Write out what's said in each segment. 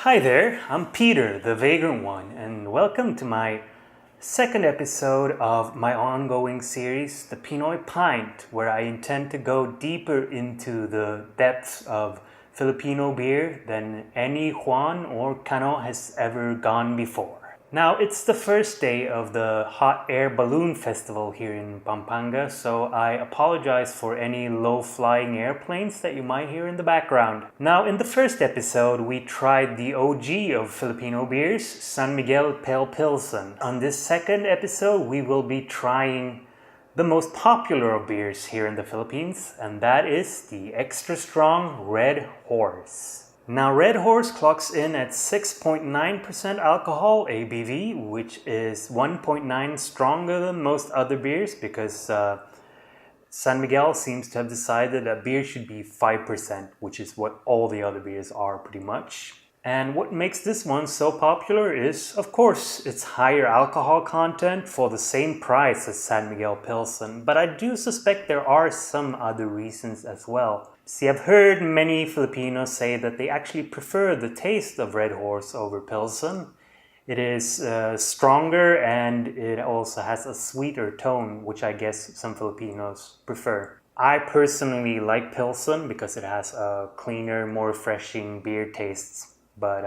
Hi there, I'm Peter, the Vagrant one, and welcome to my second episode of my ongoing series, the Pinoy Pint, where I intend to go deeper into the depths of Filipino beer than any Juan or Cano has ever gone before. Now, it's the first day of the Hot Air Balloon Festival here in Pampanga, so I apologize for any low-flying airplanes that you might hear in the background. Now, in the first episode, we tried the OG of Filipino beers, San Miguel Pale Pilsen. On this second episode, we will be trying the most popular of beers here in the Philippines, and that is the extra strong Red Horse. Now, Red Horse clocks in at 6.9% alcohol ABV, which is 1.9 stronger than most other beers because San Miguel seems to have decided that beer should be 5%, which is what all the other beers are pretty much. And what makes this one so popular is, of course, its higher alcohol content for the same price as San Miguel Pilsen, but I do suspect there are some other reasons as well. See, I've heard many Filipinos say that they actually prefer the taste of Red Horse over Pilsen. It is stronger and it also has a sweeter tone, which I guess some Filipinos prefer. I personally like Pilsen because it has a cleaner, more refreshing beer tastes, but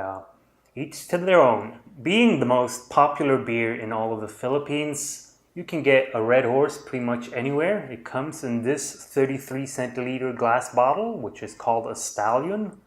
each to their own. Being the most popular beer in all of the Philippines, you can get a Red Horse pretty much anywhere. It comes in this 33 centiliter glass bottle, which is called a Stallion.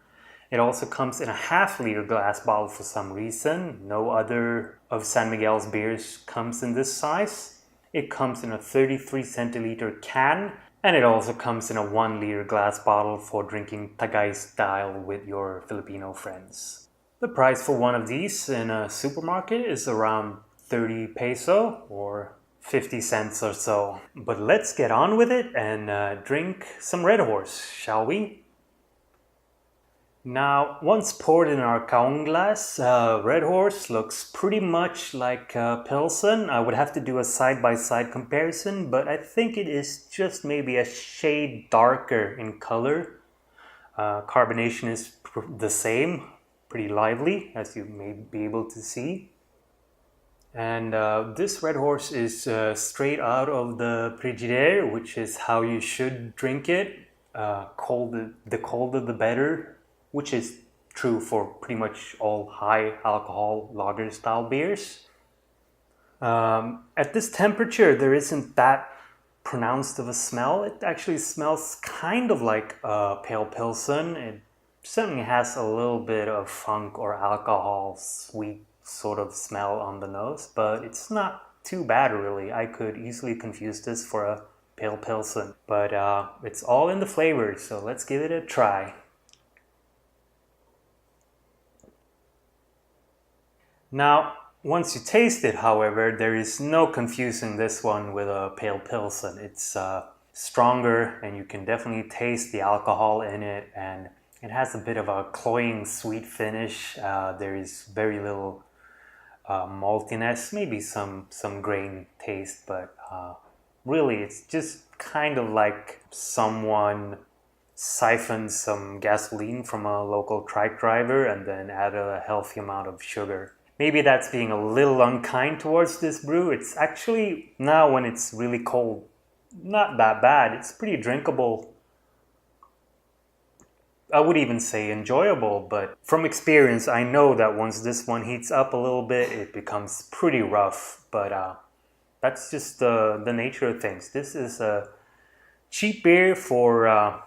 It also comes in a half-liter glass bottle for some reason. No other of San Miguel's beers comes in this size. It comes in a 33 centiliter can, and it also comes in a 1-liter glass bottle for drinking Tagay style with your Filipino friends. The price for one of these in a supermarket is around 30 peso or 50 cents or so. But let's get on with it and drink some Red Horse, shall we? Now, once poured in our Cloying glass, Red Horse looks pretty much like Pilsen. I would have to do a side-by-side comparison, but I think it is just maybe a shade darker in color. Carbonation is the same, pretty lively, as you may be able to see. And this Red Horse is straight out of the Frigidaire, which is how you should drink it. The colder the better, which is true for pretty much all high alcohol lager style beers. At this temperature, there isn't that pronounced of a smell. It actually smells kind of like pale Pilsen. It certainly has a little bit of funk or alcohol, sweet sort of smell on the nose, but it's not too bad really. I could easily confuse this for a pale Pilsen, but it's all in the flavors, so let's give it a try. Now, once you taste it, however, there is no confusing this one with a pale Pilsen. It's stronger and you can definitely taste the alcohol in it, and it has a bit of a cloying sweet finish. There is very little maltiness, maybe some grain taste, but really it's just kind of like someone siphoned some gasoline from a local trike driver and then added a healthy amount of sugar. Maybe that's being a little unkind towards this brew. It's actually, now when it's really cold, not that bad. It's pretty drinkable. I would even say enjoyable, but from experience, I know that once this one heats up a little bit, it becomes pretty rough, but that's just the nature of things. This is a cheap beer for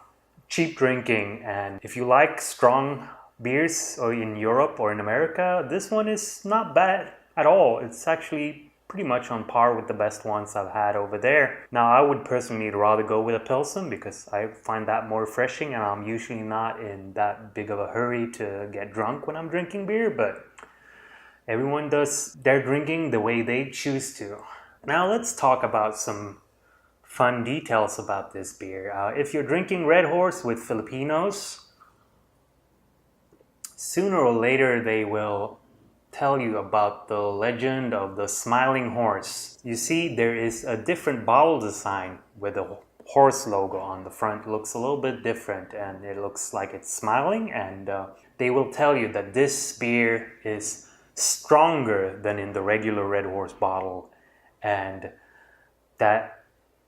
cheap drinking, and if you like strong beers or in Europe or in America, this one is not bad at all. It's actually pretty much on par with the best ones I've had over there. Now, I would personally rather go with a Pilsen because I find that more refreshing, and I'm usually not in that big of a hurry to get drunk when I'm drinking beer, but everyone does their drinking the way they choose to. Now, let's talk about some fun details about this beer. If you're drinking Red Horse with Filipinos, sooner or later they will tell you about the legend of the smiling horse. You see, there is a different bottle design with a horse logo on the front looks a little bit different, and it looks like it's smiling, and they will tell you that this beer is stronger than in the regular Red Horse bottle, and that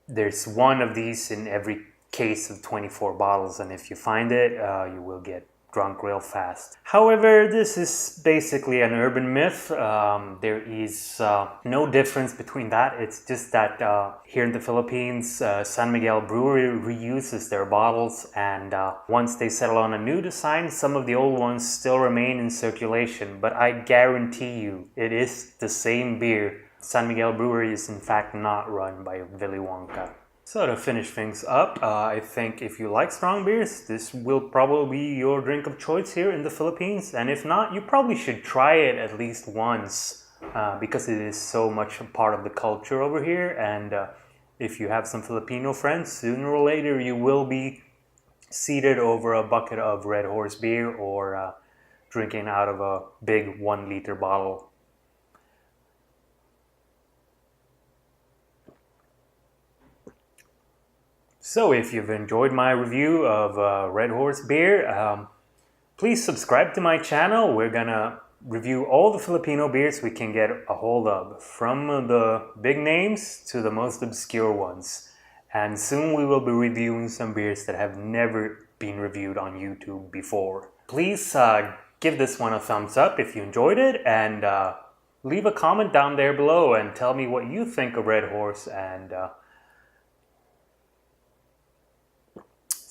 there's one of these in every case of 24 bottles, and if you find it, you will get drunk real fast. However, this is basically an urban myth. There is no difference between that. It's just that here in the Philippines, San Miguel Brewery reuses their bottles, and once they settle on a new design, some of the old ones still remain in circulation. But I guarantee you, it is the same beer. San Miguel Brewery is in fact not run by Willy Wonka. So to finish things up, I think if you like strong beers, this will probably be your drink of choice here in the Philippines. And if not, you probably should try it at least once because it is so much a part of the culture over here. And if you have some Filipino friends, sooner or later you will be seated over a bucket of Red Horse beer or drinking out of a big 1-liter bottle. So if you've enjoyed my review of Red Horse beer, please subscribe to my channel. We're gonna review all the Filipino beers we can get a hold of, from the big names to the most obscure ones. And soon we will be reviewing some beers that have never been reviewed on YouTube before. Please give this one a thumbs up if you enjoyed it, and leave a comment down there below and tell me what you think of Red Horse, and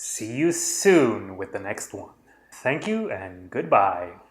see you soon with the next one. Thank you and goodbye.